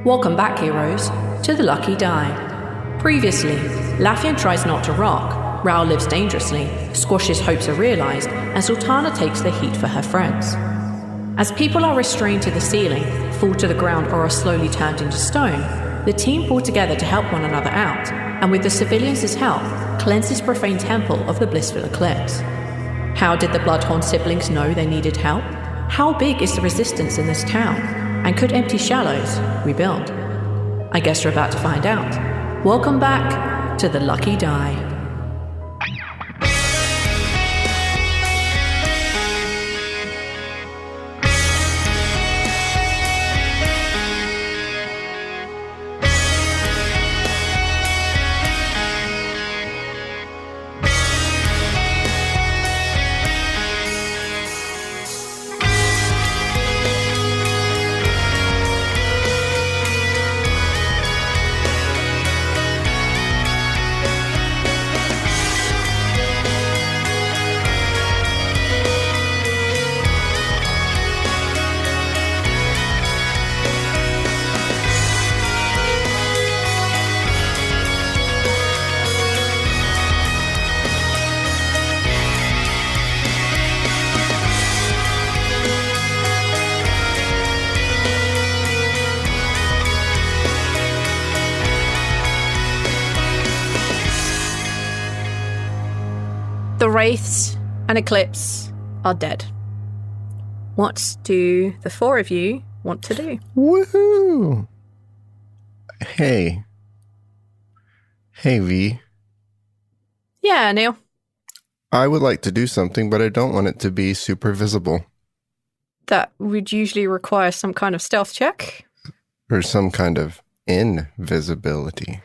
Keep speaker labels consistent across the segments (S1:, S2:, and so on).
S1: Welcome back, heroes, to the Lucky Die. Previously, Lafian tries not to rock, Rhal lives dangerously, Squash's hopes are realised, and Zaltanna takes the heat for her friends. As people are restrained to the ceiling, fall to the ground, or are slowly turned into stone, the team pull together to help one another out, and with the civilians' help, cleanse this profane temple of the Blissful Eclipse. How did the Bloodhorn siblings know they needed help? How big is the resistance in this town? And could Empty Shallows rebuild? I guess you're about to find out. Welcome back to the Lucky Die. The Wraiths and Eclipse are dead. What do the four of you want to do?
S2: Woohoo! Hey, V.
S1: Yeah, Neil.
S2: I would like to do something, but I don't want it to be super visible.
S1: That would usually require some kind of stealth check.
S2: Or some kind of invisibility.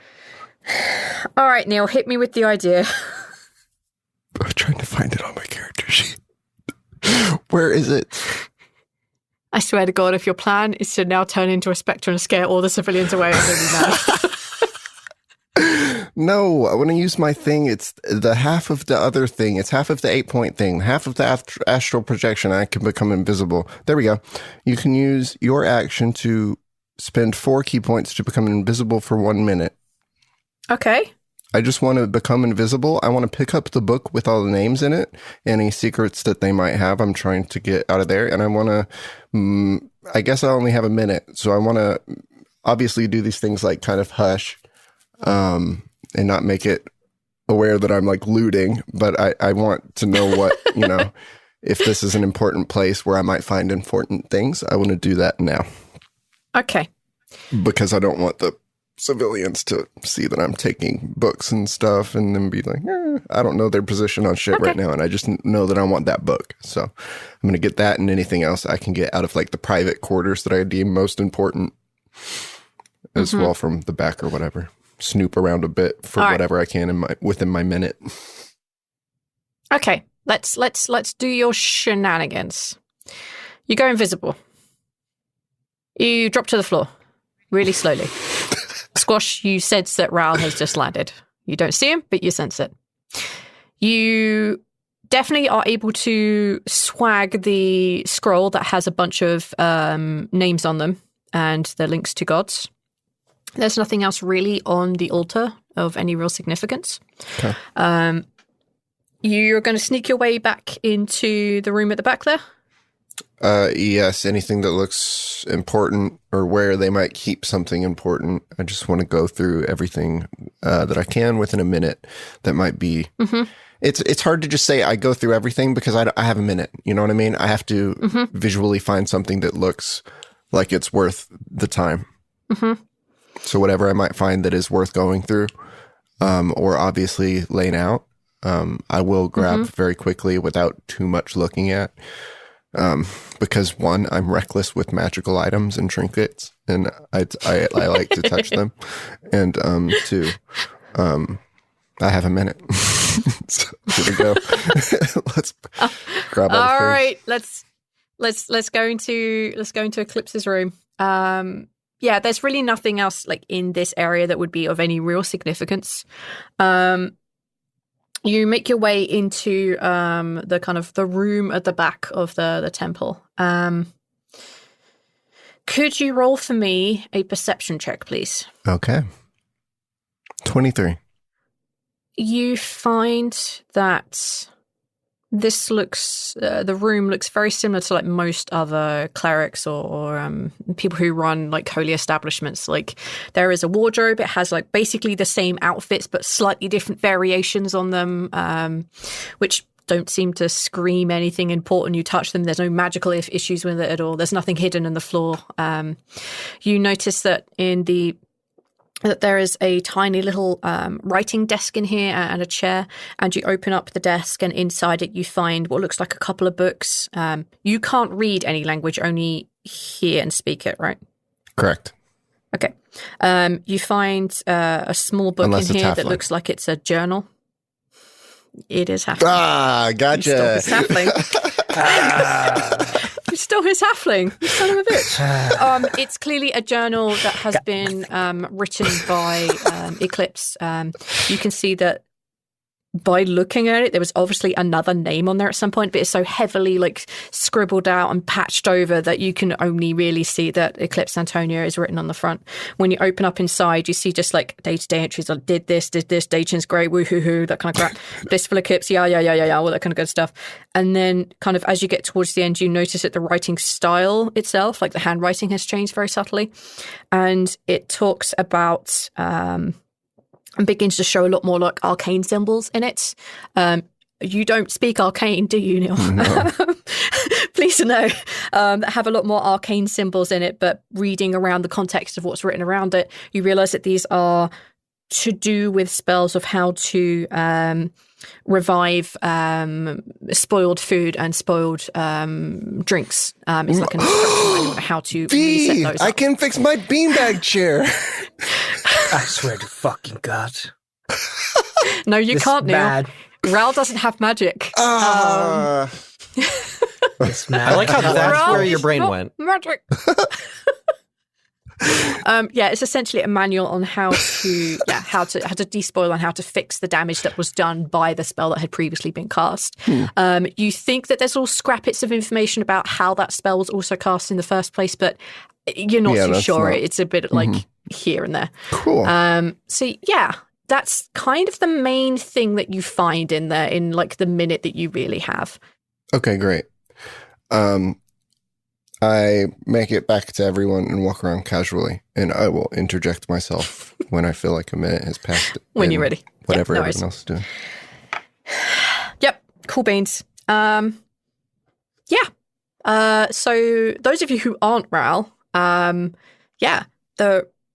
S1: All right, Neil, hit me with the idea.
S2: I'm trying to find it on my character sheet. Where is it?
S1: I swear to God, if your plan is to now turn into a spectre and scare all the civilians away, I'm going to be mad.
S2: No, I want to use my thing. It's the half of the other thing. It's half of the 8-point thing. Half of the astral projection. I can become invisible. There we go. You can use your action to spend 4 key points to become invisible for 1 minute.
S1: Okay.
S2: I just want to become invisible. I want to pick up the book with all the names in it, any secrets that they might have. I'm trying to get out of there, and I want to, I guess I only have a minute, so I want to obviously do these things like kind of hush, and not make it aware that I'm like looting, but I want to know what, you know, if this is an important place where I might find important things. I want to do that now.
S1: Okay.
S2: Because I don't want the civilians to see that I'm taking books and stuff and then be like, I don't know their position on shit right now, and I just know that I want that book. So I'm going to get that and anything else I can get out of like the private quarters that I deem most important as well from the back or whatever. Snoop around a bit for whatever I can within my minute.
S1: Okay, let's do your shenanigans. You go invisible. You drop to the floor really slowly. Squash, you sense that Rhal has just landed. You don't see him, but you sense it. You definitely are able to swag the scroll that has a bunch of names on them and the links to gods. There's nothing else really on the altar of any real significance. Okay. You're going to sneak your way back into the room at the back there?
S2: Yes, anything that looks important or where they might keep something important. I just want to go through everything that I can within a minute that might be... It's hard to just say I go through everything because I have a minute. You know what I mean? I have to visually find something that looks like it's worth the time. So whatever I might find that is worth going through or obviously laying out, I will grab very quickly without too much looking at. Because one, I'm reckless with magical items and trinkets, and I like to touch them, and two, I have a minute. So here we go. Let's grab all
S1: right. Let's go into Eclipse's room. Yeah, there's really nothing else like in this area that would be of any real significance. You make your way into the kind of the room at the back of the temple. Could you roll for me a perception check, please?
S2: Okay. 23.
S1: You find that this looks, the room looks very similar to like most other clerics or people who run like holy establishments. Like there is a wardrobe. It has like basically the same outfits, but slightly different variations on them, which don't seem to scream anything important. You touch them. There's no magical issues with it at all. There's nothing hidden in the floor. You notice that that there is a tiny little writing desk in here and a chair, and you open up the desk, and inside it you find what looks like a couple of books. You can't read any language, only hear and speak it, right?
S2: Correct.
S1: Okay. You find a small book in here that looks like it's a journal. It is halfling.
S2: Ah, gotcha.
S1: You stole his halfling. You stole his halfling. You son of a bitch. It's clearly a journal that has been written by Eclipse. You can see that by looking at it, there was obviously another name on there at some point, but it's so heavily like scribbled out and patched over that you can only really see that Eclipse Antonia is written on the front. When you open up inside, you see just like day-to-day entries like did this, Dachin's great, woo-hoo-hoo, that kind of crap. Blissful Eclipse, yeah, all that kind of good stuff. And then kind of as you get towards the end, you notice that the writing style itself, like the handwriting has changed very subtly. And it talks about... and begins to show a lot more like arcane symbols in it. You don't speak arcane, do you, Neil? No. Please no. Have a lot more arcane symbols in it, but reading around the context of what's written around it, you realize that these are to do with spells of how to revive spoiled food and spoiled drinks. It's like an instruction on how to reset those up.
S2: I can fix my beanbag chair.
S3: I swear to fucking God.
S1: No, you can't, Neil. Rhal doesn't have magic.
S3: It's mad.
S4: I like how that's where your brain went.
S1: Magic. It's essentially a manual on how to despoil and how to fix the damage that was done by the spell that had previously been cast. You think that there's all scrappets of information about how that spell was also cast in the first place, but you're not too sure. It's a bit like here and there.
S2: Cool.
S1: That's kind of the main thing that you find in there in like the minute that you really have.
S2: Okay, great. I make it back to everyone and walk around casually, and I will interject myself when I feel like a minute has passed.
S1: When you're ready.
S2: Whatever everyone else is doing.
S1: Yep, cool beans. So those of you who aren't Rhal, the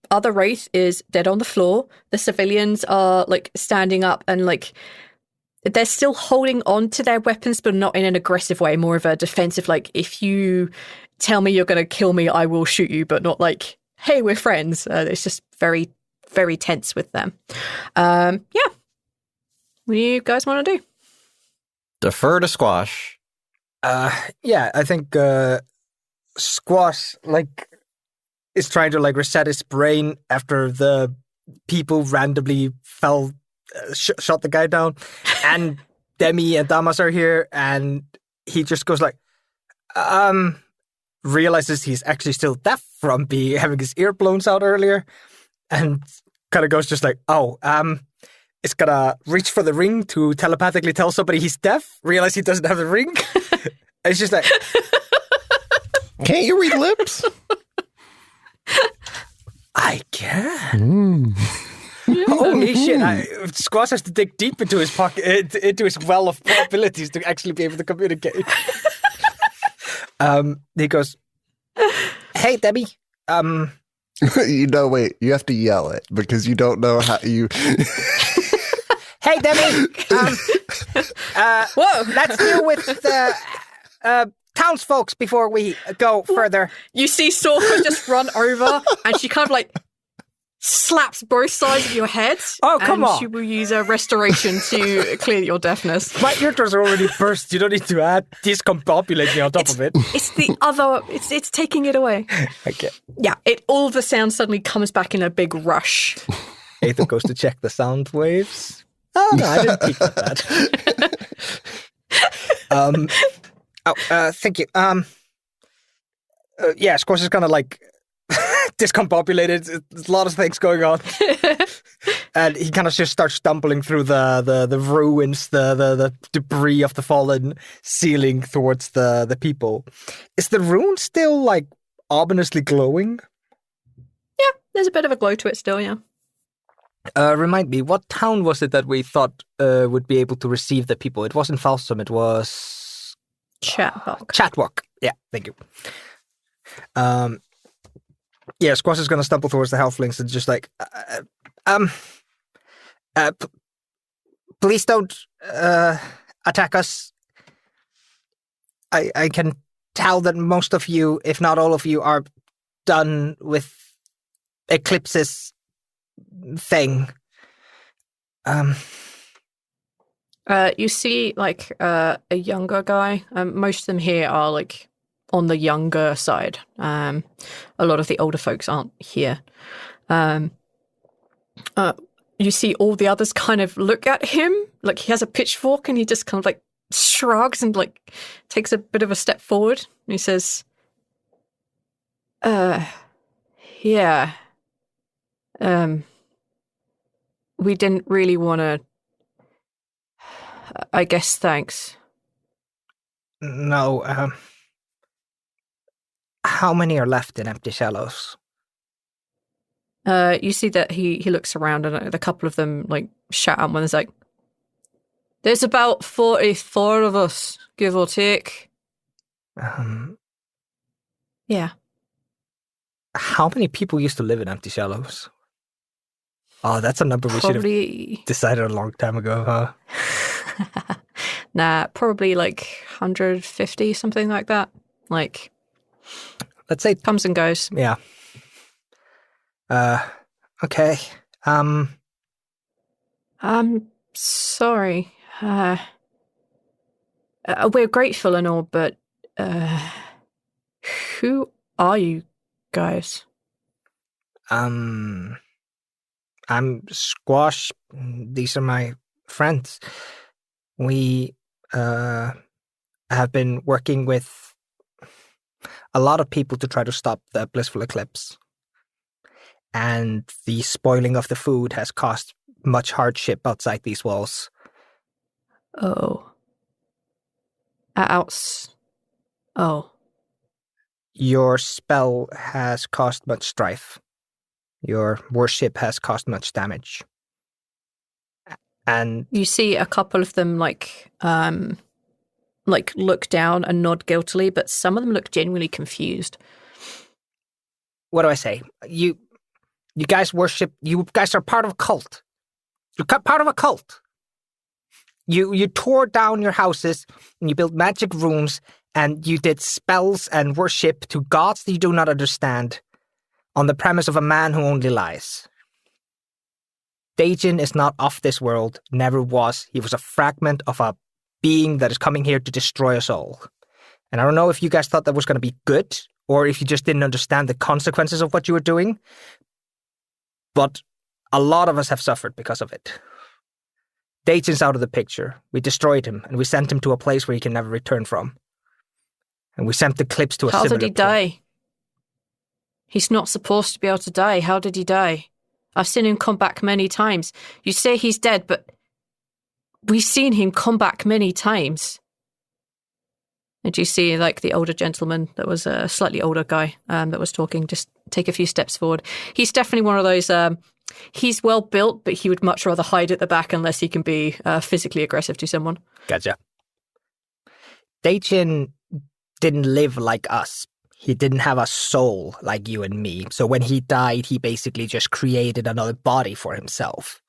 S1: other race is dead on the floor. The civilians are like standing up and like they're still holding on to their weapons, but not in an aggressive way, more of a defensive, like if you tell me you're going to kill me, I will shoot you, but not like, hey, we're friends. It's just very, very tense with them. What do you guys want to do?
S4: Defer to Squash.
S3: I think Squash is trying to reset his brain after the people randomly shot the guy down, and Demi and Damas are here, and he just goes realizes he's actually still deaf from having his ear blown out earlier, and kind of goes it's gonna reach for the ring to telepathically tell somebody he's deaf, realize he doesn't have the ring. It's just like,
S2: can't you read lips?
S3: I can. Holy shit! Squash has to dig deep into his pocket, into his well of abilities to actually be able to communicate. He goes, "Hey, Debbie."
S2: Wait. You have to yell it because you don't know how you.
S3: Hey, Debbie. Whoa! Let's deal with the townsfolks before we go further.
S1: You see Sorka just run over, and she kind of slaps both sides of your head.
S3: Oh, come on.
S1: She will use a restoration to clear your deafness.
S3: My eardrums are already burst. You don't need to add discombobulate me on top of it.
S1: It's the other... It's taking it away.
S3: Okay.
S1: Yeah, all the sound suddenly comes back in a big rush.
S3: Aether goes to check the sound waves. Oh, no, I didn't peek at that. Thank you. Squash is kind of like discombobulated. There's a lot of things going on. And he kind of just starts stumbling through the ruins, the debris of the fallen ceiling towards the people. Is the rune still like ominously glowing?
S1: Yeah, there's a bit of a glow to it still, yeah.
S3: Remind me, what town was it that we thought would be able to receive the people? It wasn't Falsum, it was...
S1: Chatwalk.
S3: Chatwalk. Yeah, thank you. Squash is going to stumble towards the halflings and just like, please don't attack us. I can tell that most of you, if not all of you, are done with Eclipse's thing.
S1: You see, like, a younger guy. Most of them here are, like, on the younger side. A lot of the older folks aren't here. You see all the others kind of look at him, like he has a pitchfork, and he just kind of, like, shrugs and, like, takes a bit of a step forward. And he says, yeah. We didn't really want to... I guess thanks.
S3: No, how many are left in Empty Shallows?
S1: You see that he looks around, and a couple of them like shout out when there's like, there's about 44 of us, give or take. Yeah.
S3: How many people used to live in Empty Shallows? Oh, that's a number we should have decided a long time ago, huh?
S1: Nah, probably like 150, something like that. Like,
S3: let's say
S1: comes and goes.
S3: Yeah. Okay.
S1: I'm sorry. We're grateful and all, but who are you guys?
S3: I'm Squash. These are my friends. We have been working with a lot of people to try to stop the Blissful Eclipse. And the spoiling of the food has caused much hardship outside these walls.
S1: Oh. Oh.
S3: Your spell has caused much strife. Your worship has caused much damage. And
S1: you see a couple of them like look down and nod guiltily, but some of them look genuinely confused.
S3: What do I say? You guys worship. You guys are part of a cult. You're part of a cult. You tore down your houses and you built magic runes and you did spells and worship to gods that you do not understand on the premise of a man who only lies. Dagur is not of this world, never was. He was a fragment of a being that is coming here to destroy us all. And I don't know if you guys thought that was going to be good, or if you just didn't understand the consequences of what you were doing, but a lot of us have suffered because of it. Dagur's out of the picture. We destroyed him, and we sent him to a place where he can never return from. And we sent the Eclipse to a similar
S1: How did he die? He's not supposed to be able to die. How did he die? I've seen him come back many times. You say he's dead, but we've seen him come back many times. And you see, like, the older gentleman that was a slightly older guy that was talking, just take a few steps forward. He's definitely one of those, he's well built, but he would much rather hide at the back unless he can be physically aggressive to someone.
S3: Gotcha. Dagur didn't live like us. He didn't have a soul like you and me. So when he died, he basically just created another body for himself.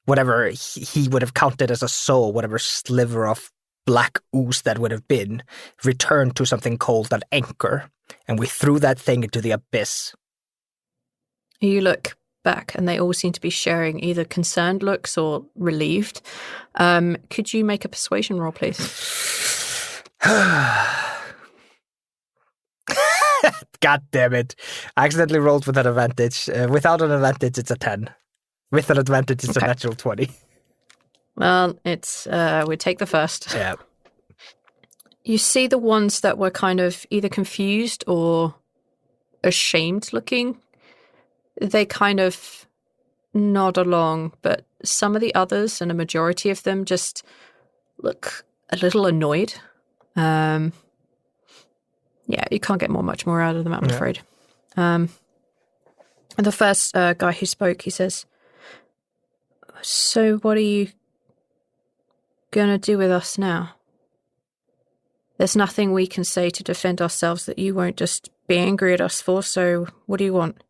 S3: Whatever he would have counted as a soul, whatever sliver of black ooze that would have been, returned to something called an anchor. And we threw that thing into the abyss.
S1: You look back and they all seem to be sharing either concerned looks or relieved. Could you make a persuasion roll, please?
S3: God damn it. I accidentally rolled with an advantage. Without an advantage, it's a 10. With an advantage, it's a natural 20.
S1: Well, it's, we take the first.
S3: Yeah.
S1: You see the ones that were kind of either confused or ashamed looking. They kind of nod along, but some of the others and a majority of them just look a little annoyed. Yeah, you can't get much more out of them, I'm afraid. And the first guy who spoke, he says, "So what are you going to do with us now? There's nothing we can say to defend ourselves that you won't just be angry at us for, so what do you want?"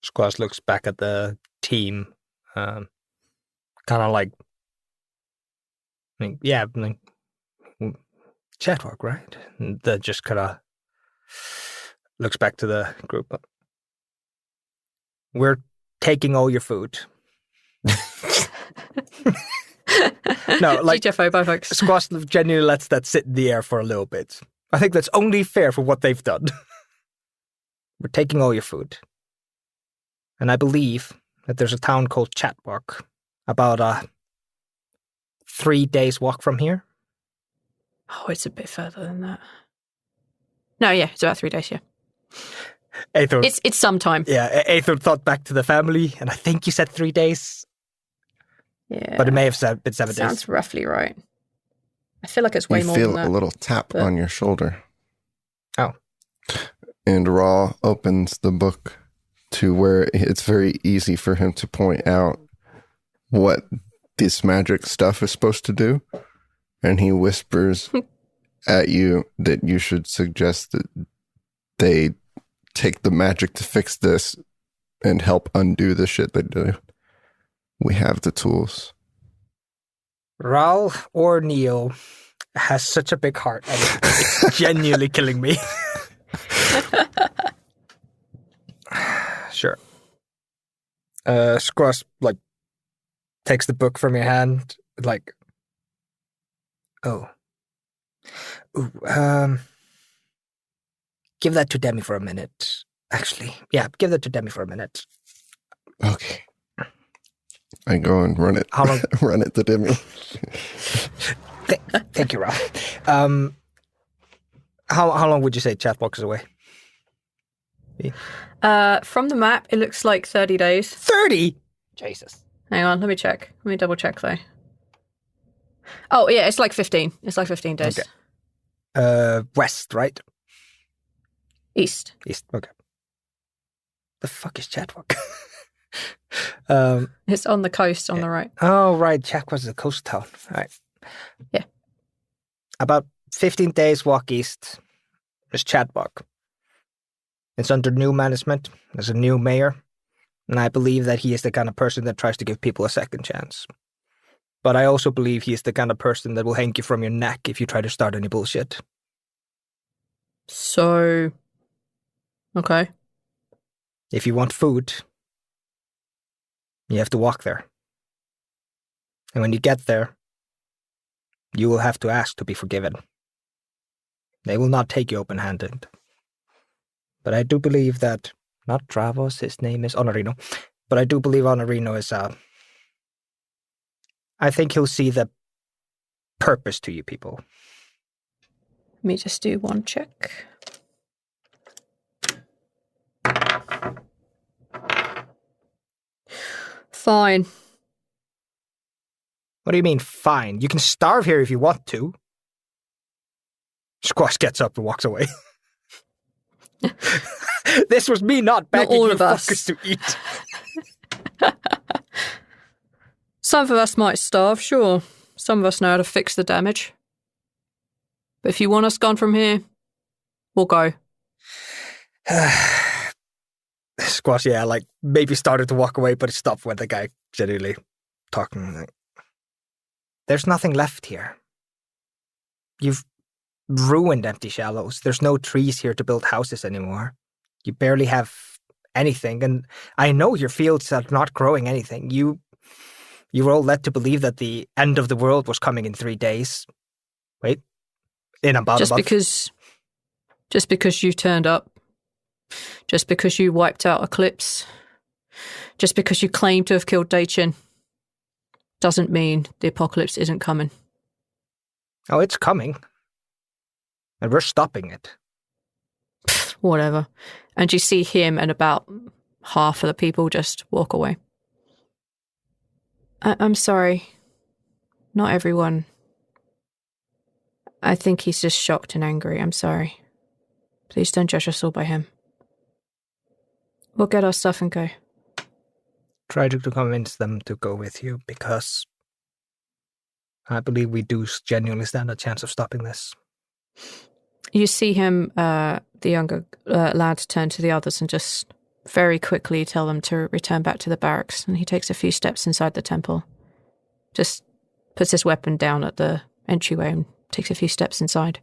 S3: Squash looks back at the team, kind of like, chat work, right? And then just kind of looks back to the group. We're taking all your food. No, like
S1: GTFO, bye folks.
S3: Squash genuinely lets that sit in the air for a little bit. I think that's only fair for what they've done. We're taking all your food. And I believe that there's a town called Chatwalk, about 3 days walk from here.
S1: Oh, it's a bit further than that. No, yeah, it's about 3 days, yeah.
S3: Aethor,
S1: it's some time.
S3: Yeah, Aethor thought back to the family, and I think you said 3 days.
S1: Yeah.
S3: But it may have been 7 days.
S1: Sounds roughly right. I feel like it's way more than that.
S2: You feel a little tap on your shoulder.
S3: Oh.
S2: And Rhal opens the book to where it's very easy for him to point out what this magic stuff is supposed to do. And he whispers at you that you should suggest that they take the magic to fix this and help undo the shit they do. We have the tools.
S3: Rhal or Neil has such a big heart, and it's genuinely killing me. Sure. Squash, takes the book from your hand, give that to Demi for a minute. Actually, yeah, give that to Demi for a minute.
S2: Okay. I go and run it.
S3: How long?
S2: Run it to Demi.
S3: Thank you, Rhal. How long would you say Chatbox is away?
S1: From the map, it looks like 30 days.
S3: 30? Jesus.
S1: Hang on, let me check. Let me double check, though. Oh, yeah, it's like 15. It's like 15 days.
S3: Okay. West, right?
S1: East.
S3: East, okay. The fuck is Chatbox?
S1: It's on the coast on the right.
S3: Oh, right. Chatbox is a coast town. All right.
S1: Yeah.
S3: About 15 days walk east. There's Chatbox. It's under new management. There's a new mayor. And I believe that he is the kind of person that tries to give people a second chance. But I also believe he is the kind of person that will hang you from your neck if you try to start any bullshit.
S1: So, okay.
S3: If you want food, you have to walk there. And when you get there, you will have to ask to be forgiven. They will not take you open-handed. But I do believe that, not Travos, his name is Honorino, but I do believe Honorino is, I think he'll see the purpose to you people.
S1: Let me just do one check. Fine.
S3: What do you mean, fine? You can starve here if you want to. Squash gets up and walks away. This was me not begging you fuckers to eat.
S1: Some of us might starve, sure. Some of us know how to fix the damage. But if you want us gone from here, we'll go.
S3: Squash, yeah, maybe started to walk away, but it stopped when the guy genuinely talking. There's nothing left here. You've ruined Empty Shallows. There's no trees here to build houses anymore. You barely have anything, and I know your fields are not growing anything. You were all led to believe that the end of the world was coming in 3 days. Wait, in about a month.
S1: Just because you turned up, just because you wiped out Eclipse, just because you claim to have killed Daichin, doesn't mean the apocalypse isn't coming.
S3: Oh, it's coming. And we're stopping it.
S1: Whatever. And you see him and about half of the people just walk away. I'm sorry. Not everyone. I think he's just shocked and angry. I'm sorry. Please don't judge us all by him. We'll get our stuff and go.
S3: Try to convince them to go with you, because I believe we do genuinely stand a chance of stopping this.
S1: You see him, the younger lad, turn to the others and just very quickly tell them to return back to the barracks, and he takes a few steps inside the temple. Just puts his weapon down at the entryway and takes a few steps inside.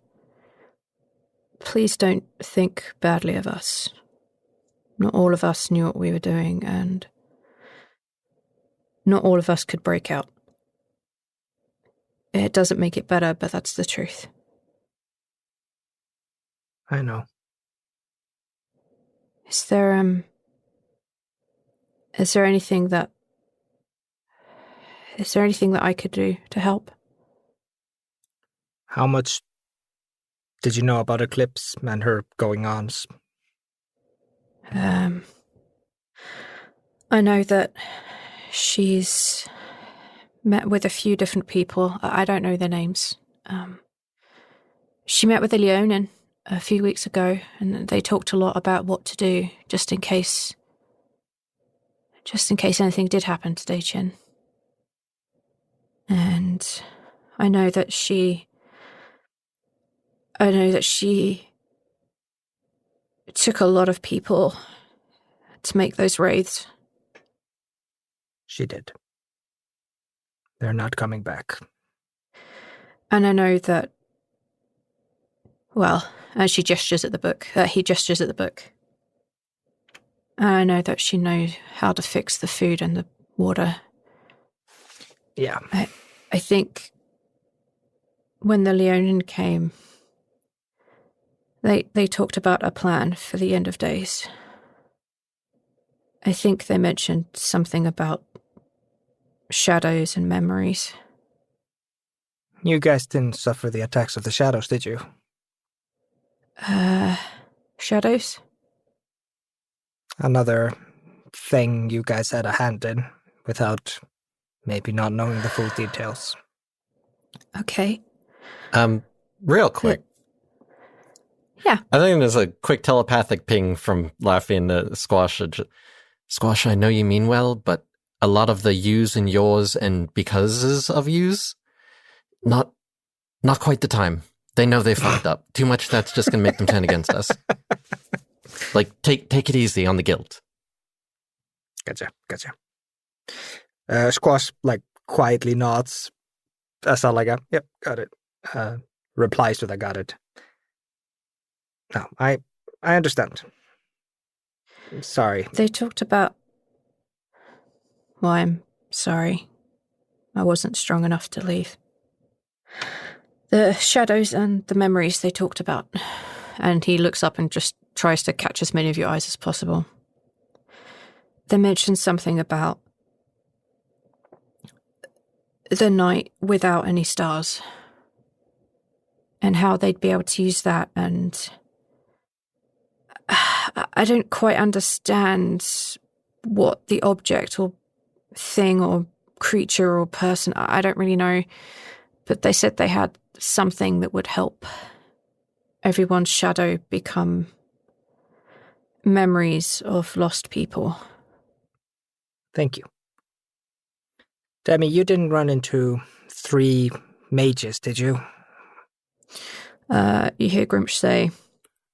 S1: Please don't think badly of us. Not all of us knew what we were doing, and not all of us could break out. It doesn't make it better, but that's the truth.
S3: I know.
S1: Is there anything that I could do to help?
S3: How much did you know about Eclipse and her going-ons?
S1: I know that she's met with a few different people. I don't know their names. She met with a Leonin a few weeks ago, and they talked a lot about what to do just in case anything did happen to Daichin. And I know that she took a lot of people to make those wraiths.
S3: She did. They're not coming back.
S1: And I know that, well, and she gestures at the book. He gestures at the book. And I know that she knows how to fix the food and the water.
S3: Yeah.
S1: I think when the Leonin came, they talked about a plan for the end of days. I think they mentioned something about shadows and memories.
S3: You guys didn't suffer the attacks of the shadows, did you?
S1: Shadows?
S3: Another thing you guys had a hand in, without maybe not knowing the full details.
S1: Okay.
S4: Real quick.
S1: Yeah.
S4: I think there's a quick telepathic ping from Lafian to Squash. Squash, I know you mean well, but a lot of the yous and yours and becauses of yous, not quite the time. They know they fucked up. Too much that's just going to make them turn against us. Like, take it easy on the guilt.
S3: Gotcha. Squash, quietly nods. That's all I got. Yep, got it. Replies to that, got it. No, I understand. I'm sorry.
S1: They talked about... Well, I'm sorry. I wasn't strong enough to leave. The shadows and the memories they talked about. And he looks up and just tries to catch as many of your eyes as possible. They mentioned something about the night without any stars. And how they'd be able to use that, and I don't quite understand what the object or thing or creature or person, I don't really know, but they said they had something that would help everyone's shadow become memories of lost people.
S3: Thank you. Demi, you didn't run into 3 mages, did you?
S1: You hear Gruumsh say,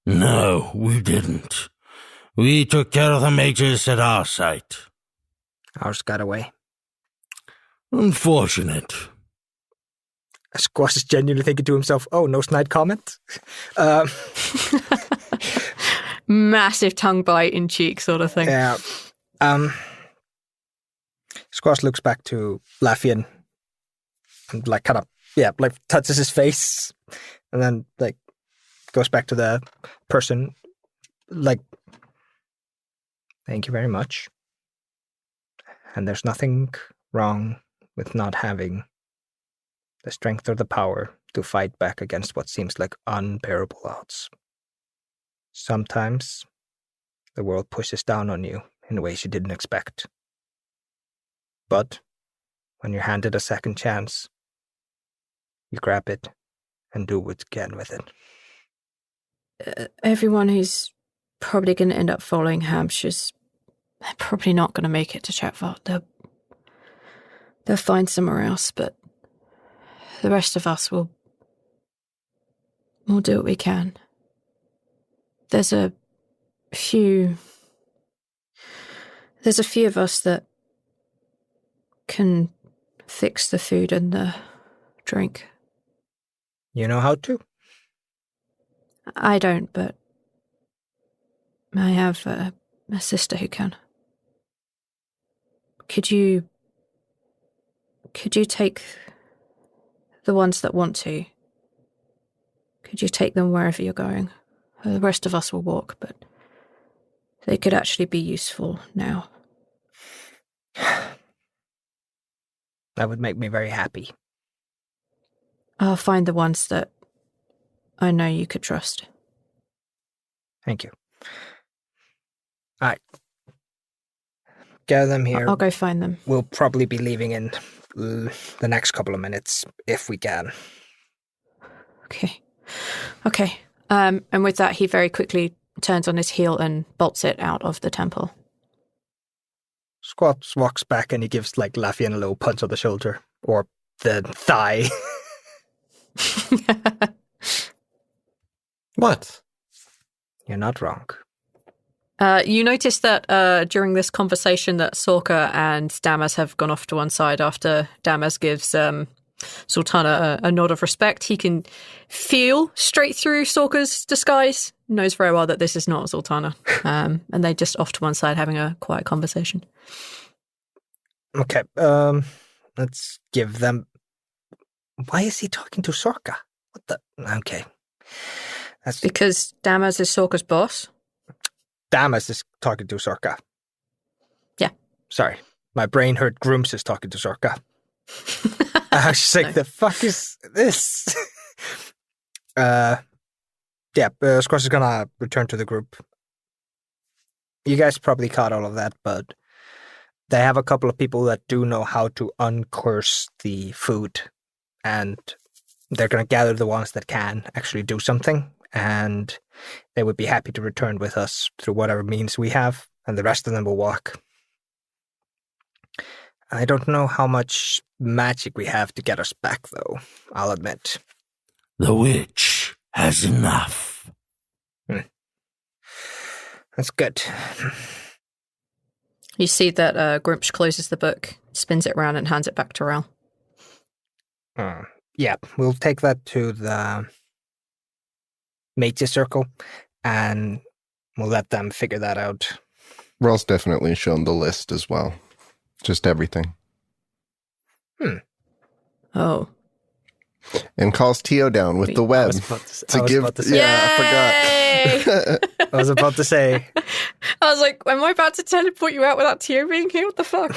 S5: No, we didn't. We took care of the mages at our site.
S3: Ours got away.
S5: Unfortunate.
S3: Squash is genuinely thinking to himself, oh, no snide comment?
S1: massive tongue bite in cheek sort of thing.
S3: Yeah. Squash looks back to Lafian and touches his face and then goes back to the person thank you very much. And there's nothing wrong with not having the strength or the power to fight back against what seems like unbearable odds. Sometimes the world pushes down on you in ways you didn't expect. But when you're handed a second chance, you grab it and do what you can with it.
S1: Everyone who's probably going to end up following Hampshire's, they're probably not going to make it to Chatvat. They'll find somewhere else, but the rest of us will do what we can. There's a few of us that can fix the food and the drink.
S3: You know how to?
S1: I don't, but I have a sister who can. Could you take the ones that want to? Could you take them wherever you're going? The rest of us will walk, but they could actually be useful now.
S3: That would make me very happy.
S1: I'll find the ones that I know you could trust.
S3: Thank you. All right. Gather them here.
S1: I'll go find them.
S3: We'll probably be leaving in the next couple of minutes, if we can.
S1: Okay. And with that, he very quickly turns on his heel and bolts it out of the temple.
S3: Squats walks back and he gives Lafian a little punch on the shoulder. Or the thigh.
S4: What?
S3: You're not wrong.
S1: You notice that during this conversation that Sorka and Damas have gone off to one side after Damas gives Zaltanna a nod of respect. He can feel straight through Sorka's disguise, knows very well that this is not Zaltanna. And they just off to one side having a quiet conversation.
S3: Okay, let's give them... Why is he talking to Sorka? What the... Okay. That's...
S1: Because Damas is Sorka's boss.
S3: Damas is talking to Sorka.
S1: Yeah.
S3: Sorry. My brain heard Gruumsh is talking to Sorka. I was just like, the fuck is this? Squash is gonna return to the group. You guys probably caught all of that, but they have a couple of people that do know how to uncurse the food, and they're gonna gather the ones that can actually do something, and they would be happy to return with us through whatever means we have, and the rest of them will walk. I don't know how much magic we have to get us back, though, I'll admit.
S5: The witch has enough.
S3: That's good.
S1: You see that Gruumsh closes the book, spins it around and hands it back to Rhal.
S3: Yeah, we'll take that to the Mages Circle, and we'll let them figure that out.
S2: Rhal's definitely shown the list as well. Just everything.
S1: Oh.
S2: And calls Tio down with the web
S3: I was about to say.
S1: I was like, am I about to teleport you out without Tio being here? What the fuck?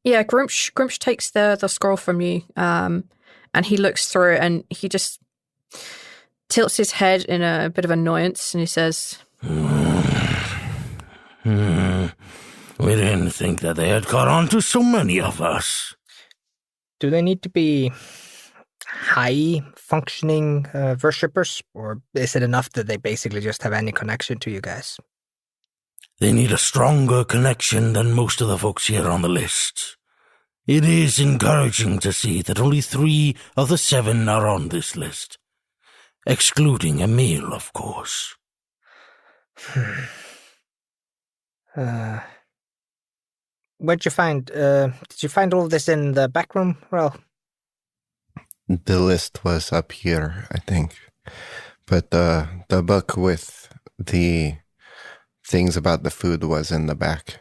S1: Yeah, Gruumsh takes the scroll from you, and he looks through it, and he just tilts his head in a bit of annoyance, and he says,
S5: We didn't think that they had caught on to so many of us.
S3: Do they need to be high-functioning worshippers, or is it enough that they basically just have any connection to you guys?
S5: They need a stronger connection than most of the folks here on the list. It is encouraging to see that only 3 of the 7 are on this list, excluding Emil, of course.
S3: Where'd you find, did you find all of this in the back room, Rhal?
S2: The list was up here, I think. But the book with the things about the food was in the back.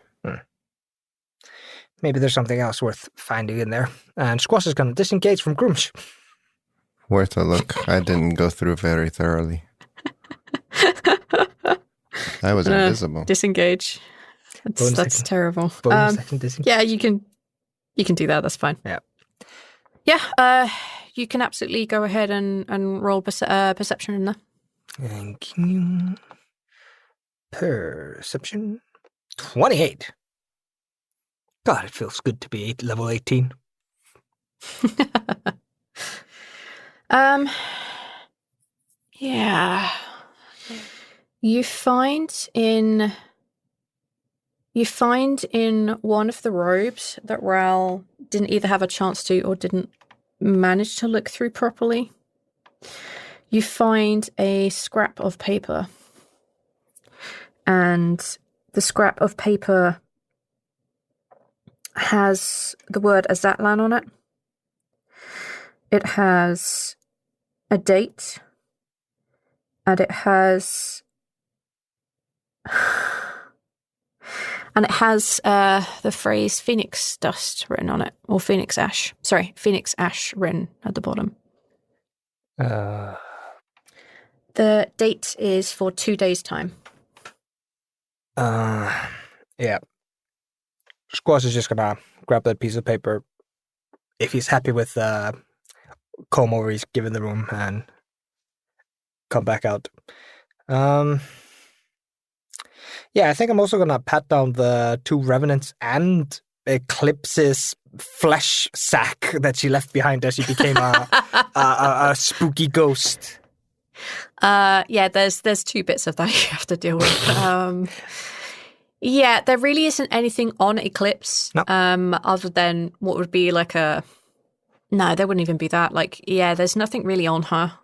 S3: Maybe there's something else worth finding in there. And Squash is going to disengage from Gruumsh.
S2: Worth a look. I didn't go through very thoroughly. I was invisible.
S1: Disengage. That's terrible.
S3: Bonus action disengage.
S1: Yeah, you can do that. That's fine.
S3: Yeah.
S1: Yeah, you can absolutely go ahead and roll perception in there.
S3: Thank you. Perception. 28. God, it feels good to be level 18.
S1: Yeah. You find in one of the robes that Rhal didn't either have a chance to or didn't manage to look through properly. You find a scrap of paper. And the scrap of paper has the word Azatlan on it. It has a date. And it has the phrase Phoenix Dust written on it, or Phoenix Ash. Sorry, Phoenix Ash written at the bottom. The date is for 2 days' time.
S3: Yeah. Squash is just gonna grab that piece of paper. If he's happy with comb over, he's given the room and come back out. Yeah, I think I'm also gonna pat down the 2 revenants and Eclipse's flesh sack that she left behind as she became a spooky ghost.
S1: Yeah, there's 2 bits of that you have to deal with. Yeah, there really isn't anything on Eclipse,
S3: no.
S1: Other than what would be like a... No, there wouldn't even be that. Like, yeah, there's nothing really on her.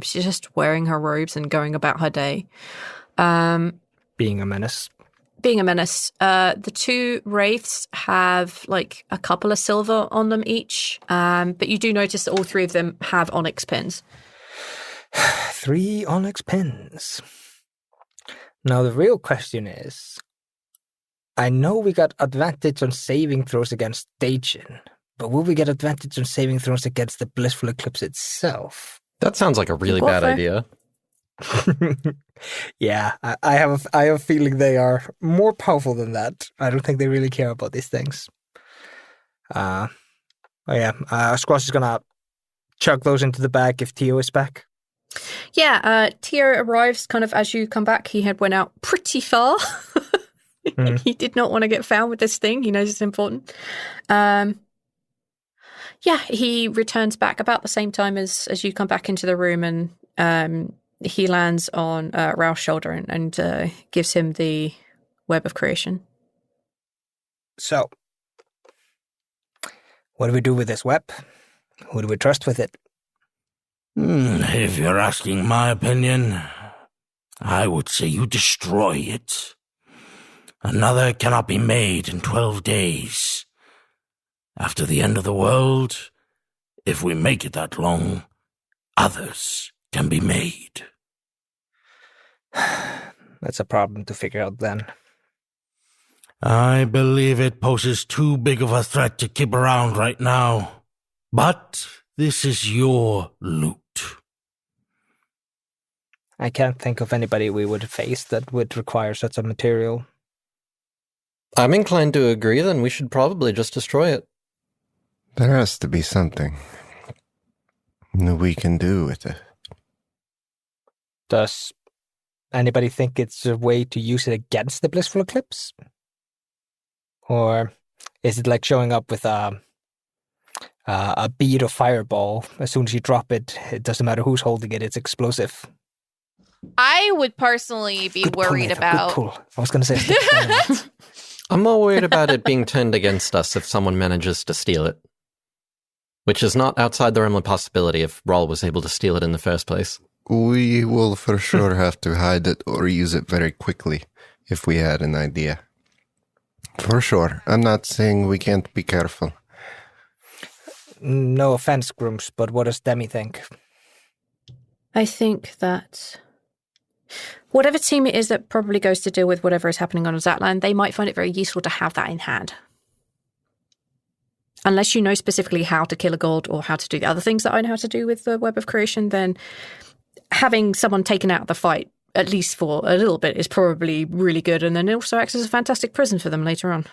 S1: She's just wearing her robes and going about her day.
S3: Being a menace.
S1: The 2 wraiths have like a couple of silver on them each, but you do notice that all 3 of them have onyx pins.
S3: 3 onyx pins. Now the real question is, I know we got advantage on saving throws against Dagon, but will we get advantage on saving throws against the Blissful Eclipse itself?
S4: That sounds like a really bad idea.
S3: Yeah, I have a feeling they are more powerful than that. I don't think they really care about these things. Squash is gonna chuck those into the bag if Tio is back.
S1: Yeah, Tio arrives kind of as you come back. He had went out pretty far. He did not want to get found with this thing. He knows it's important. Yeah, he returns back about the same time as you come back into the room, and he lands on Rhal's shoulder and gives him the Web of Creation.
S3: So, what do we do with this web? Who do we trust with it?
S5: If you're asking my opinion, I would say you destroy it. Another cannot be made in 12 days. After the end of the world, if we make it that long, others can be made.
S3: That's a problem to figure out then.
S5: I believe it poses too big of a threat to keep around right now. But this is your loot.
S3: I can't think of anybody we would face that would require such a material.
S4: I'm inclined to agree, then we should probably just destroy it.
S2: There has to be something that we can do with it.
S3: Does anybody think it's a way to use it against the Blissful Eclipse? Or is it like showing up with a bead of fireball? As soon as you drop it, it doesn't matter who's holding it, it's explosive.
S6: I would personally be worried about...
S3: Good pull. I was going to say...
S4: I'm more worried about it being turned against us if someone manages to steal it. Which is not outside the realm of possibility if Rhal was able to steal it in the first place.
S2: We will for sure have to hide it or use it very quickly if we had an idea. For sure. I'm not saying we can't be careful.
S3: No offense, Gruumsh, but what does Demi think?
S1: I think that whatever team it is that probably goes to deal with whatever is happening on Azatlan, they might find it very useful to have that in hand. Unless you know specifically how to kill a god or how to do the other things that I know how to do with the Web of Creation, then having someone taken out of the fight, at least for a little bit, is probably really good, and then it also acts as a fantastic prison for them later on.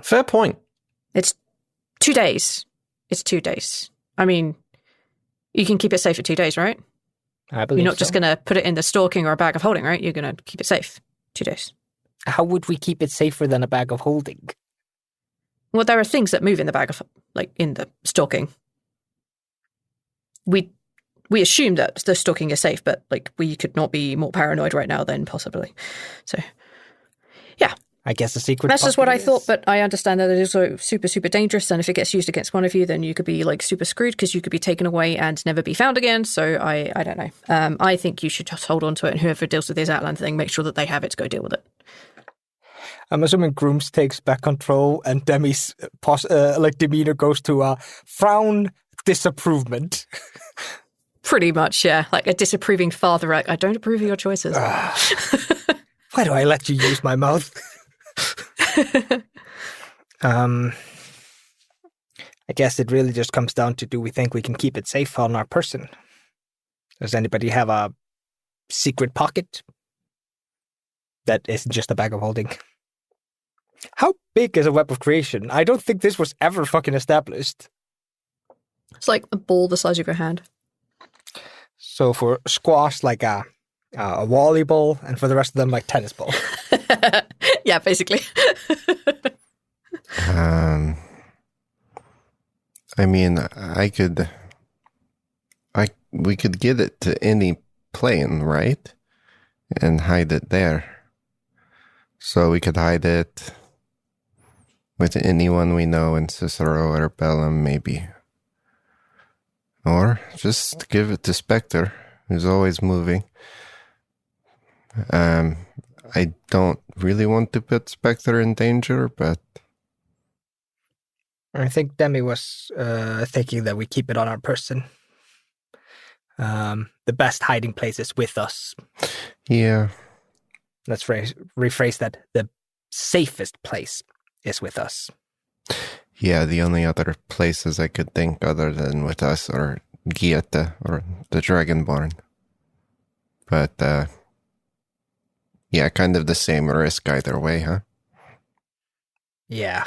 S4: Fair point.
S1: It's 2 days. it's 2 days. I mean, you can keep it safe for 2 days, right?
S3: I believe
S1: You're not just going to put it in the stalking or a bag of holding, right? You're going to keep it safe 2 days.
S3: How would we keep it safer than a bag of holding?
S1: Well, there are things that move in the bag of, like, in the stalking. We assume that the stalking is safe, but, like, we could not be more paranoid right now than possibly. So, yeah.
S3: I guess the secret.
S1: That's just what I
S3: is-
S1: thought, but I understand that it is also super, super dangerous, and if it gets used against one of you, then you could be, like, super screwed because you could be taken away and never be found again, so I don't know. I think you should just hold on to it, and whoever deals with this Outland thing, make sure that they have it to go deal with it.
S3: I'm assuming Gruumsh takes back control and Demi's demeanor goes to frown disapprovement.
S1: Pretty much, yeah. Like a disapproving father, like, I don't approve of your choices.
S3: Why do I let you use my mouth? I guess it really just comes down to, do we think we can keep it safe on our person? Does anybody have a secret pocket that isn't just a bag of holding? How big is a web of creation? I don't think this was ever fucking established.
S1: It's like a ball the size of your hand.
S3: So for squash, like a volleyball, and for the rest of them, like tennis ball.
S1: Yeah, basically.
S2: I mean, we could get it to any plane, right? And hide it there. So we could hide it with anyone we know in Cicero or Bellum, maybe. Or just give it to Spectre, who's always moving. I don't really want to put Spectre in danger, but...
S3: I think Demi was thinking that we keep it on our person. The best hiding place is with us.
S2: Yeah.
S3: Let's rephrase that. The safest place is with us.
S2: Yeah, the only other places I could think other than with us are Gieta or the Dragonborn. But, yeah, kind of the same risk either way, huh?
S3: Yeah.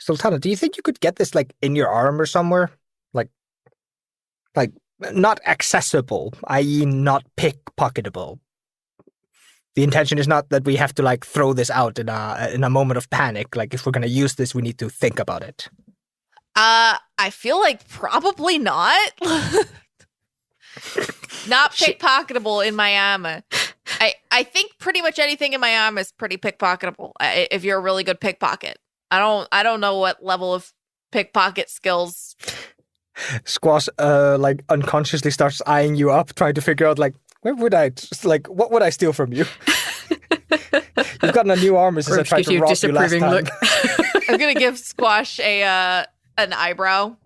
S3: Zaltanna, do you think you could get this, like, in your arm or somewhere? Like not accessible, i.e. not pickpocketable. The intention is not that we have to, like, throw this out in a moment of panic. Like, if we're going to use this, we need to think about it.
S6: I feel like probably not. Not pickpocketable in my armor. I think pretty much anything in my arm is pretty pickpocketable if you're a really good pickpocket. I don't know what level of pickpocket skills.
S3: Squash, like, unconsciously starts eyeing you up, trying to figure out, like, what would I steal from you? You've gotten a new armor since I tried to rob you last time.
S1: Look.
S6: I'm gonna give Squash an eyebrow.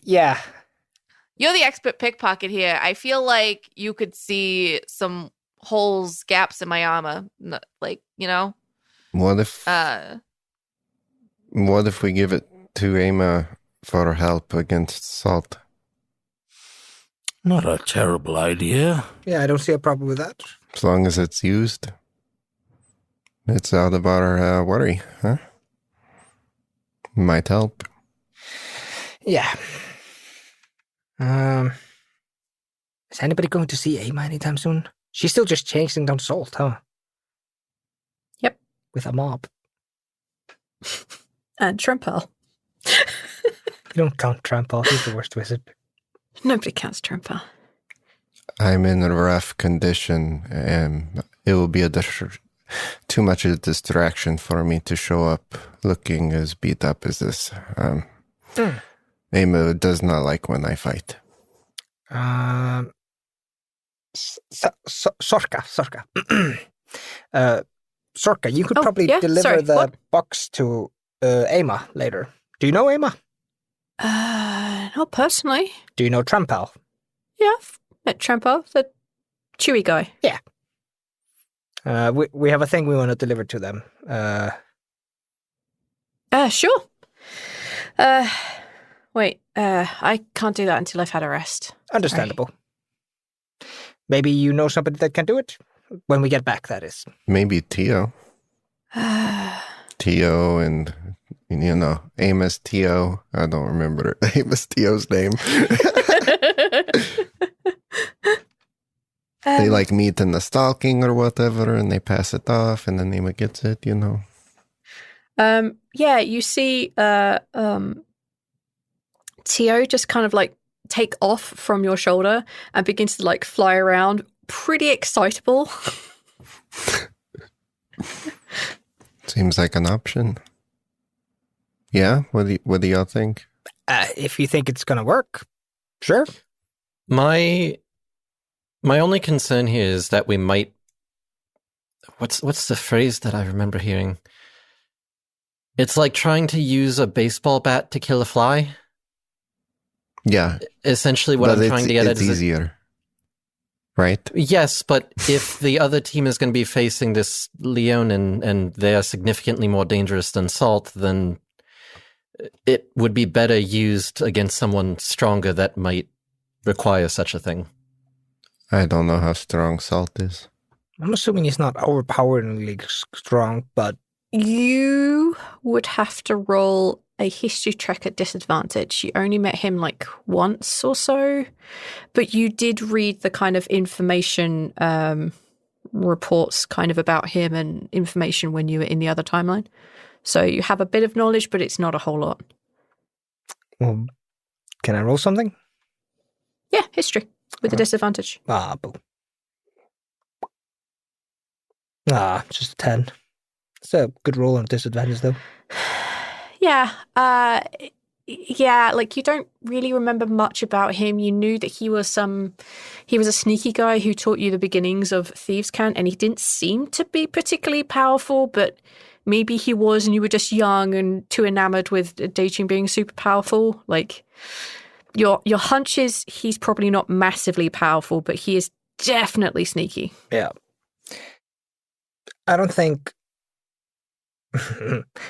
S3: Yeah.
S6: You're the expert pickpocket here. I feel like you could see some holes, gaps in my armor. Like, you know?
S2: What if we give it to Ama for help against Salt?
S5: Not a terrible idea.
S3: Yeah, I don't see a problem with that.
S2: As long as it's used. It's out of our worry, huh? Might help.
S3: Yeah. Is anybody going to see Ama anytime soon? She's still just chasing down Salt, huh?
S1: Yep.
S3: With a mob.
S1: And Trempel.
S3: You don't count Trampel. He's the worst wizard.
S1: Nobody counts Trempel.
S2: I'm in a rough condition, and it will be too much of a distraction for me to show up looking as beat up as this. Ama does not like when I fight.
S3: Sorka. Sorka, you could probably deliver
S1: sorry,
S3: the
S1: what?
S3: box to Ama later. Do you know Ama?
S1: Not personally.
S3: Do you know Trampel?
S1: Yeah, I've met Trempel, the chewy guy.
S3: Yeah. We have a thing we want to deliver to them.
S1: Sure. Wait, I can't do that until I've had a rest.
S3: Understandable. Maybe you know somebody that can do it? When we get back, that is.
S2: Maybe Tio. Tio and, You know, Amos Tio. I don't remember Amos Tio's name. They like meet in the stalking or whatever, and they pass it off, and then Nema gets it, you know.
S1: Yeah, you see Tio just kind of like take off from your shoulder and begins to like fly around, pretty excitable.
S2: Seems like an option. Yeah, what do y'all think?
S3: If you think it's gonna work, sure.
S4: My only concern here is that we might. What's the phrase that I remember hearing? It's like trying to use a baseball bat to kill a fly.
S2: Yeah.
S4: Essentially, what I'm trying to get at is
S2: easier, right?
S4: Yes, but if the other team is going to be facing this Leon and they are significantly more dangerous than Salt, then it would be better used against someone stronger that might require such a thing.
S2: I don't know how strong Salt is.
S3: I'm assuming he's not overpoweringly strong, but
S1: You would have to roll a history check at disadvantage. You only met him like once or so, but you did read the kind of information reports kind of about him and information when you were in the other timeline. So you have a bit of knowledge, but it's not a whole lot.
S3: well, can I roll something?
S1: Yeah, history with a disadvantage.
S3: Boo. Just a 10. It's a good roll on disadvantage, though.
S1: Yeah, like you don't really remember much about him. You knew that he was a sneaky guy who taught you the beginnings of Thieves' Cant, and he didn't seem to be particularly powerful, but maybe he was, and you were just young and too enamored with dating being super powerful. Like your hunch is he's probably not massively powerful, but he is definitely sneaky.
S3: Yeah. I don't think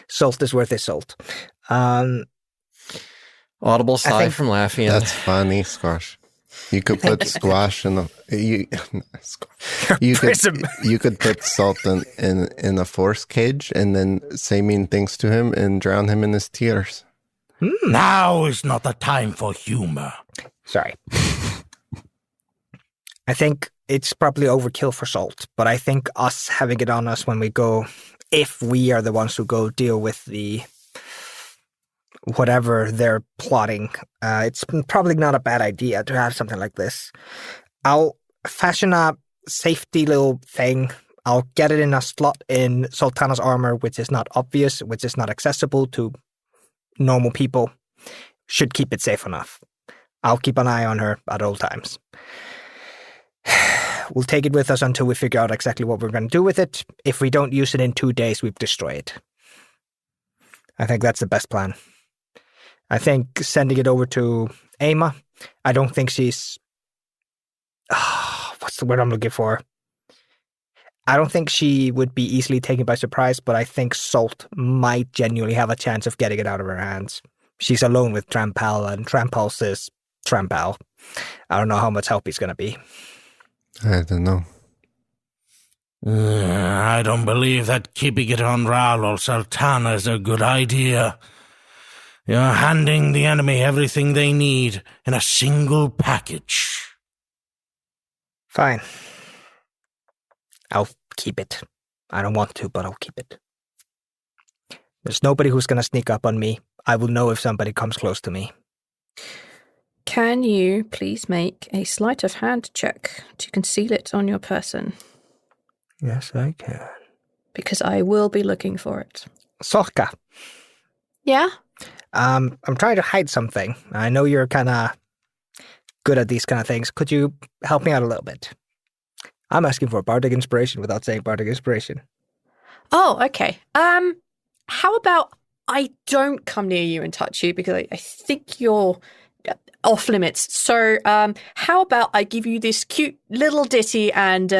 S3: salt is worth his salt.
S4: Audible sigh
S3: think
S4: from Lafian.
S2: That's funny, Squash. You could put Squash in the you could put Salt in a force cage and then say mean things to him and drown him in his tears.
S5: Now is not the time for humor.
S3: Sorry. I think it's probably overkill for Salt, but I think us having it on us when we go, if we are the ones who go deal with the whatever they're plotting, it's probably not a bad idea to have something like this. I'll fashion a safety little thing. I'll get it in a slot in Zaltanna's armor, which is not obvious, which is not accessible to normal people. Should keep it safe enough. I'll keep an eye on her at all times. We'll take it with us until we figure out exactly what we're going to do with it. If we don't use it in 2 days, we've destroyed it. I think that's the best plan. I think sending it over to Ama, I don't think she's... what's the word I'm looking for? I don't think she would be easily taken by surprise, but I think Salt might genuinely have a chance of getting it out of her hands. She's alone with Trampal, and Trampal says Trampal. I don't know how much help he's going to be.
S2: I don't know.
S5: I don't believe that keeping it on Rhal or Zaltanna is a good idea. You're handing the enemy everything they need in a single package.
S3: Fine. I'll keep it. I don't want to, but I'll keep it. There's nobody who's going to sneak up on me. I will know if somebody comes close to me.
S1: Can you please make a sleight of hand check to conceal it on your person?
S3: Yes, I can.
S1: Because I will be looking for it.
S3: Sorka.
S1: Yeah?
S3: I'm trying to hide something. I know you're kind of good at these kind of things. Could you help me out a little bit? I'm asking for bardic inspiration without saying bardic inspiration.
S1: Oh, okay. How about I don't come near you and touch you because I think you're off limits. So how about I give you this cute little ditty and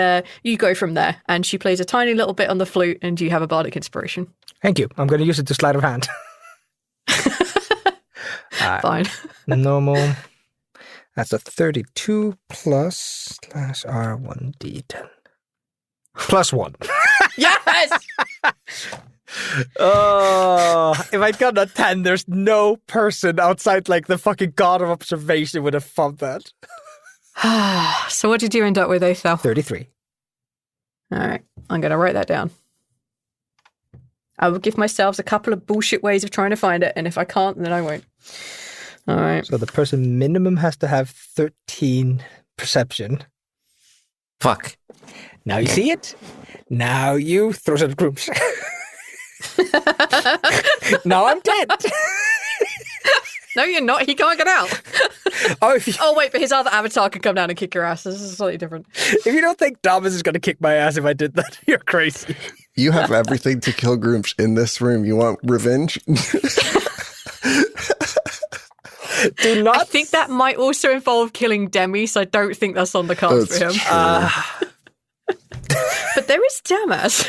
S1: you go from there. And she plays a tiny little bit on the flute and you have a bardic inspiration.
S3: Thank you. I'm going to use it to sleight of hand.
S1: Fine.
S3: Normal. That's a 32 plus /R1D10. +1.
S1: Yes!
S3: Oh, if I'd gotten a 10, there's no person outside like the fucking god of observation would have found that.
S1: So what did you end up with, Othel?
S3: 33.
S1: All right, I'm going to write that down. I will give myself a couple of bullshit ways of trying to find it, and if I can't, then I won't. All right.
S3: So the person minimum has to have 13 perception.
S4: Fuck.
S3: Now you see it. Now you throw it at Gruumsh. Now I'm dead.
S1: No, you're not. He can't get out. Oh, wait, but his other avatar could come down and kick your ass. This is slightly different.
S3: If you don't think Thomas is going to kick my ass if I did that, you're crazy.
S2: You have everything to kill Gruumsh in this room. You want revenge?
S3: Do not.
S1: I think that might also involve killing Demi, so I don't think that's on the cards for him. But there is Damas.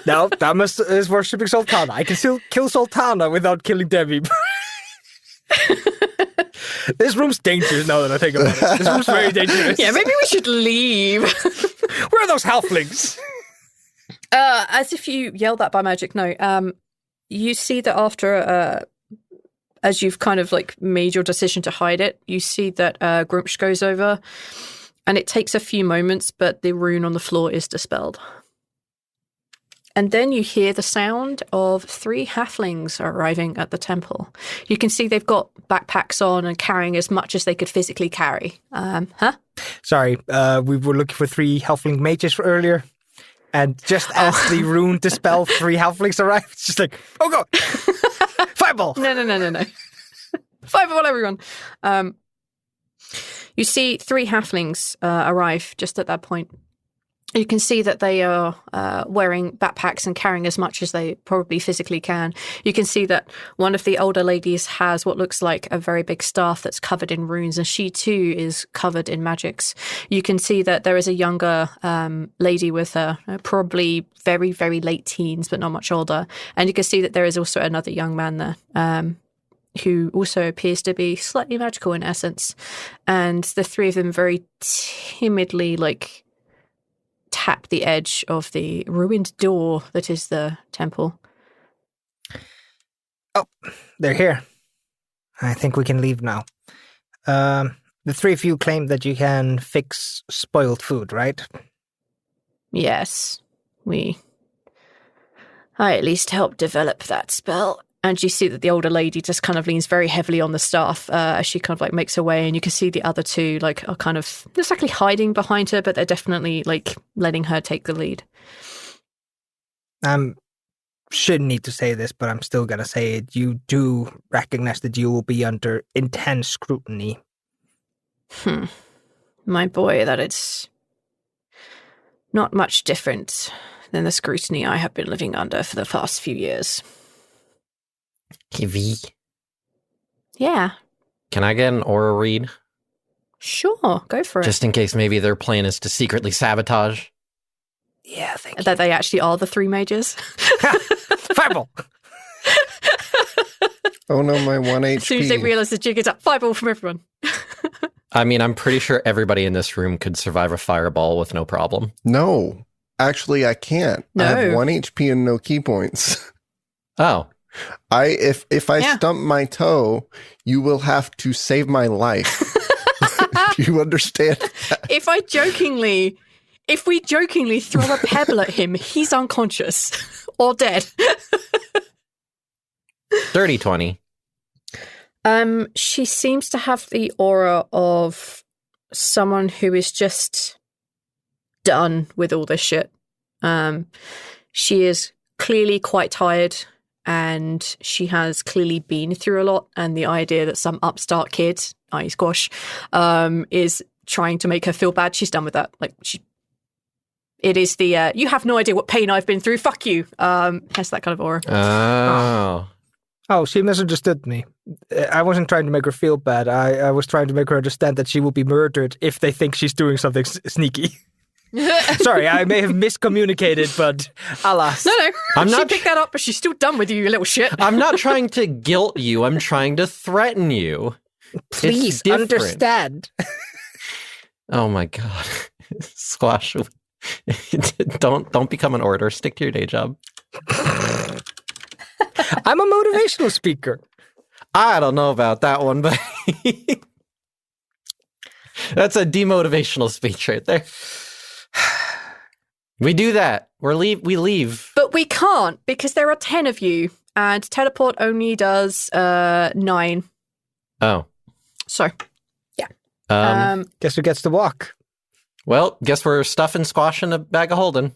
S3: No, Damas is worshipping Zaltanna. I can still kill Zaltanna without killing Demi. This room's dangerous now that I think about it. This room's very dangerous.
S1: Yeah, maybe we should leave.
S3: Where are those halflings?
S1: As if you yelled that by magic, no. You see that after, as you've kind of like made your decision to hide it, you see that Gruumsh goes over, and it takes a few moments, but the rune on the floor is dispelled. And then you hear the sound of 3 halflings arriving at the temple. You can see they've got backpacks on and carrying as much as they could physically carry.
S3: Sorry, we were looking for 3 halfling mages earlier. And just as the rune dispel 3 halflings arrived, it's just like, oh god! Fireball!
S1: No. Fireball, everyone. You see 3 halflings arrive just at that point. You can see that they are wearing backpacks and carrying as much as they probably physically can. You can see that one of the older ladies has what looks like a very big staff that's covered in runes, and she too is covered in magics. You can see that there is a younger lady with her, probably very, very late teens, but not much older. And you can see that there is also another young man there. Who also appears to be slightly magical in essence. And the 3 of them very timidly, tap the edge of the ruined door that is the temple.
S3: Oh, they're here. I think we can leave now. The 3 of you claim that you can fix spoiled food, right?
S1: Yes, I at least helped develop that spell. And you see that the older lady just kind of leans very heavily on the staff as she kind of makes her way. And you can see the other 2 are kind of not exactly hiding behind her, but they're definitely letting her take the lead.
S3: Shouldn't need to say this, but I'm still going to say it. You do recognize that you will be under intense scrutiny.
S1: My boy, that it's not much different than the scrutiny I have been living under for the past few years.
S4: Kiwi.
S1: Yeah.
S4: Can I get an aura read?
S1: Sure, go for it.
S4: Just in case maybe their plan is to secretly sabotage.
S3: Yeah, thank you.
S1: That they actually are the 3 mages.
S3: Fireball!
S2: Oh no, my 1 HP.
S1: As soon as they realise the jig is up, fireball from everyone.
S4: I mean, I'm pretty sure everybody in this room could survive a fireball with no problem.
S2: No, actually I can't.
S1: No.
S2: I have 1 HP and no key points.
S4: Oh.
S2: If I stump my toe, you will have to save my life. Do you understand that?
S1: If we jokingly throw a pebble at him, he's unconscious or dead.
S4: Dirty 20.
S1: She seems to have the aura of someone who is just done with all this shit. She is clearly quite tired. And she has clearly been through a lot. And the idea that some upstart kid, i.e. Squash, is trying to make her feel bad, she's done with that. It is the, you have no idea what pain I've been through, fuck you. Has that kind of aura.
S3: Oh, she misunderstood me. I wasn't trying to make her feel bad. I was trying to make her understand that she will be murdered if they think she's doing something sneaky. Sorry, I may have miscommunicated, but alas.
S1: No. She picked that up, but she's still done with you, you little shit.
S4: I'm not trying to guilt you. I'm trying to threaten you.
S3: Please understand.
S4: Oh my god. Squash. Don't become an orator. Stick to your day job.
S3: I'm a motivational speaker.
S4: I don't know about that one, but that's a demotivational speech right there. We do that. We leave.
S1: But we can't because there are 10 of you and teleport only does 9.
S4: Oh.
S1: So, yeah.
S3: Guess who gets to walk?
S4: Well, guess we're stuffing Squash in a bag of holding.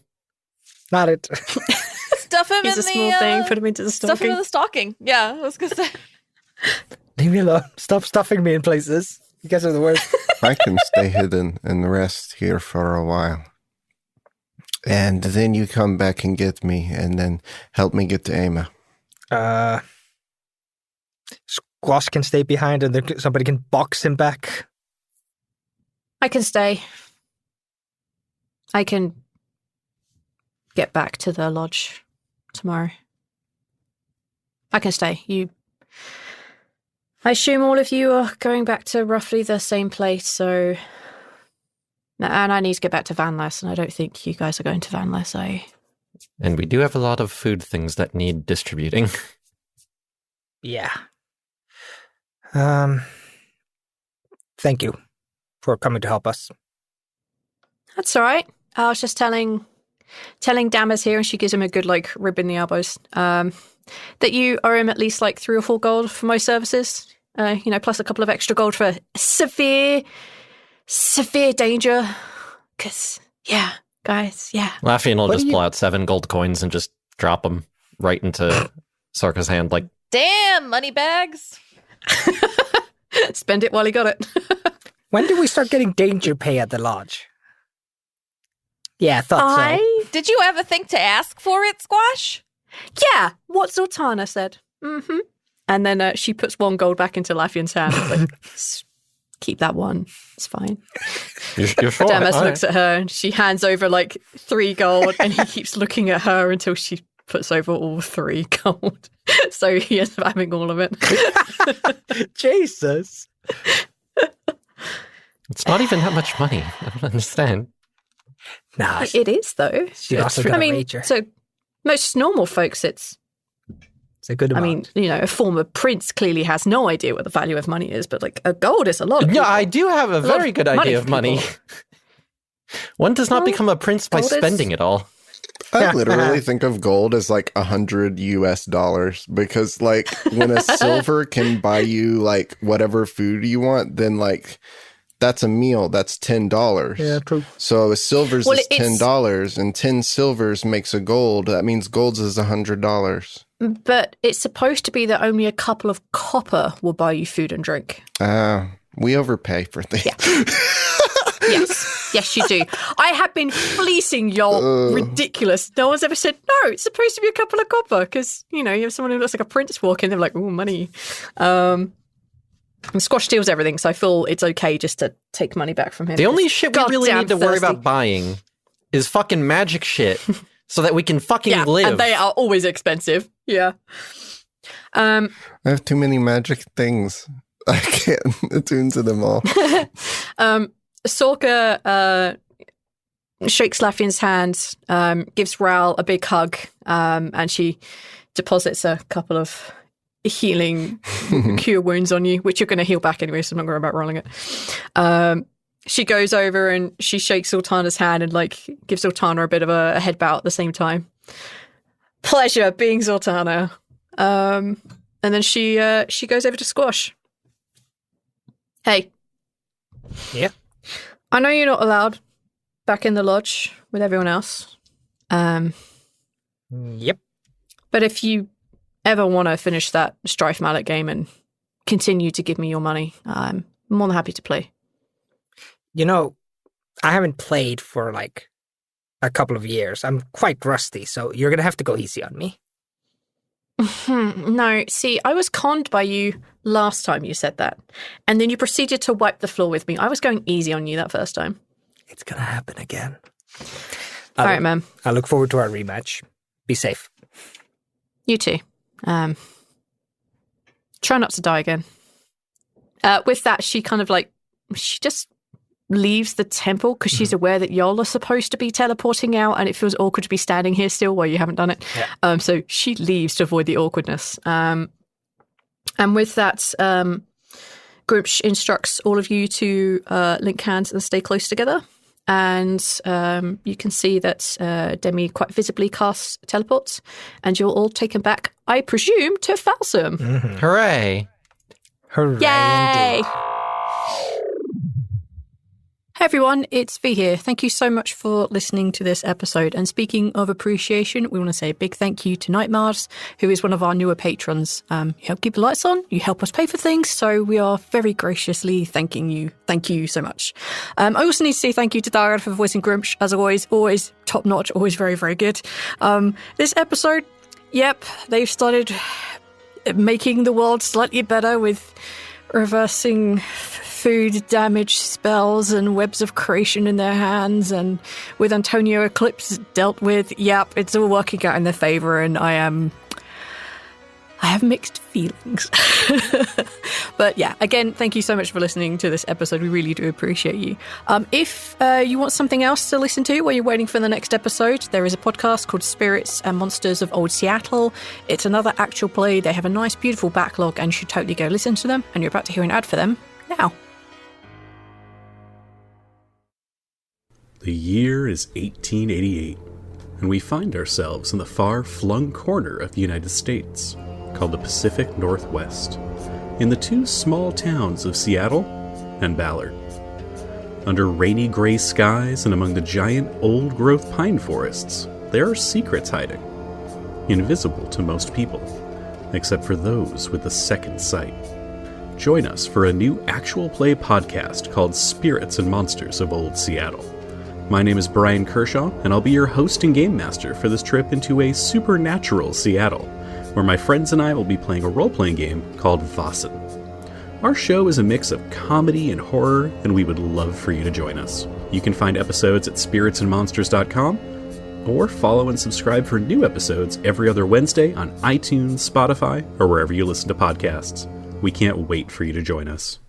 S3: Not it.
S6: Stuff him
S1: It's
S6: in
S1: a small thing. Put him into the
S6: Stuff him
S1: stocking.
S6: in the stocking. Yeah, I was gonna say.
S3: Leave me alone. Stop stuffing me in places. You guys are the worst.
S2: I can stay hidden and rest here for a while. And then you come back and get me, and then help me get to Ama.
S3: Squash can stay behind, and then somebody can box him back.
S1: I can stay. I can get back to the lodge tomorrow. I can stay. I assume all of you are going back to roughly the same place, so... And I need to get back to Vanless, and I don't think you guys are going to Vanless,
S4: And we do have a lot of food things that need distributing.
S3: Yeah. Thank you for coming to help us.
S1: That's all right. I was just telling Dammers here, and she gives him a good, rib in the elbows, that you owe him at least, 3 or 4 gold for my services. Plus a couple of extra gold for severe danger. Because, yeah, guys, yeah.
S4: Lafian will just pull out 7 gold coins and just drop them right into Sorka's hand,
S6: damn, money bags.
S1: Spend it while he got it.
S3: When do we start getting danger pay at the lodge? Yeah, I thought so.
S6: Did you ever think to ask for it, Squash?
S1: Yeah, what Zaltanna said. Mm-hmm. And then she puts 1 gold back into Lafian's hand. Keep that 1. It's fine.
S4: You're sure?
S1: Damas looks at her and she hands over 3 gold and he keeps looking at her until she puts over all 3 gold. So he ends up having all of it.
S3: Jesus.
S4: It's not even that much money. I don't understand.
S3: Nah,
S1: It is, though.
S3: she's also got a major.
S1: So most normal folks, it's
S3: a good amount.
S1: A former prince clearly has no idea what the value of money is, but a gold is a lot of people.
S4: Yeah, I do have a very good idea of money. One does not become a prince by spending it all.
S2: I literally think of gold as $100 US because when a silver can buy you whatever food you want, then that's a meal. That's $10.
S3: Yeah, true.
S2: So a silver's is $10, and 10 silvers makes a gold. That means gold's is $100.
S1: But it's supposed to be that only a couple of copper will buy you food and drink.
S2: We overpay for things.
S1: Yeah. Yes, you do. I have been fleecing your ridiculous. No one's ever said, no, it's supposed to be a couple of copper because, you have someone who looks like a prince walk in, they're like, ooh, money. And Squash steals everything, so I feel it's okay just to take money back from him.
S4: The only shit we really need to worry about buying is fucking magic shit so that we can fucking live.
S1: And they are always expensive. Yeah.
S2: I have too many magic things. I can't attune to them all.
S1: Sorka shakes Lafian's hand, gives Rhal a big hug, and she deposits a couple of healing cure wounds on you, which you're going to heal back anyway, so I'm not going to worry about rolling it. She goes over and she shakes Zaltanna's hand and gives Zaltanna a bit of a head bow at the same time. Pleasure being Zaltanna. And then she goes over to Squash. Hey.
S3: Yeah.
S1: I know you're not allowed back in the lodge with everyone else.
S3: Yep.
S1: But if you ever want to finish that Strife Mallet game and continue to give me your money, I'm more than happy to play.
S3: I haven't played for a couple of years. I'm quite rusty, so you're going to have to go easy on me.
S1: No, see, I was conned by you last time you said that. And then you proceeded to wipe the floor with me. I was going easy on you that first time.
S3: It's going to happen again.
S1: All right, man.
S3: I look forward to our rematch. Be safe.
S1: You too. Try not to die again. With that, she kind of she just leaves the temple because she's aware that y'all are supposed to be teleporting out, and it feels awkward to be standing here still while you haven't done it. Yeah. So she leaves to avoid the awkwardness. And with that, Gruumsh instructs all of you to link hands and stay close together. And you can see that Demi quite visibly casts teleports, and you're all taken back, I presume, to Falsum.
S4: Mm-hmm. Hooray!
S3: Hooray!
S1: Yay!
S3: Indeed.
S1: Hey everyone, it's V here. Thank you so much for listening to this episode. And speaking of appreciation, we want to say a big thank you to Nightmars, who is one of our newer patrons. You help keep the lights on, you help us pay for things, so we are very graciously thanking you. Thank you so much. I also need to say thank you to Dagur for voicing Gruumsh, as always top notch, always very, very good. This episode, yep, they've started making the world slightly better with reversing food damage spells and webs of creation in their hands, and with Antonio Eclipse dealt with, yep, it's all working out in their favor, and I have mixed feelings. But yeah, again, thank you so much for listening to this episode. We really do appreciate you. If you want something else to listen to while you're waiting for the next episode, there is a podcast called Spirits and Monsters of Old Seattle. It's another actual play. They have a nice, beautiful backlog, and you should totally go listen to them. And you're about to hear an ad for them now.
S7: The year is 1888, and we find ourselves in the far-flung corner of the United States, called the Pacific Northwest, in the two small towns of Seattle and Ballard. Under rainy gray skies and among the giant old-growth pine forests, there are secrets hiding, invisible to most people, except for those with the second sight. Join us for a new actual play podcast called Spirits and Monsters of Old Seattle. My name is Brian Kershaw, and I'll be your host and game master for this trip into a supernatural Seattle, where my friends and I will be playing a role-playing game called Vossen. Our show is a mix of comedy and horror, and we would love for you to join us. You can find episodes at spiritsandmonsters.com, or follow and subscribe for new episodes every other Wednesday on iTunes, Spotify, or wherever you listen to podcasts. We can't wait for you to join us.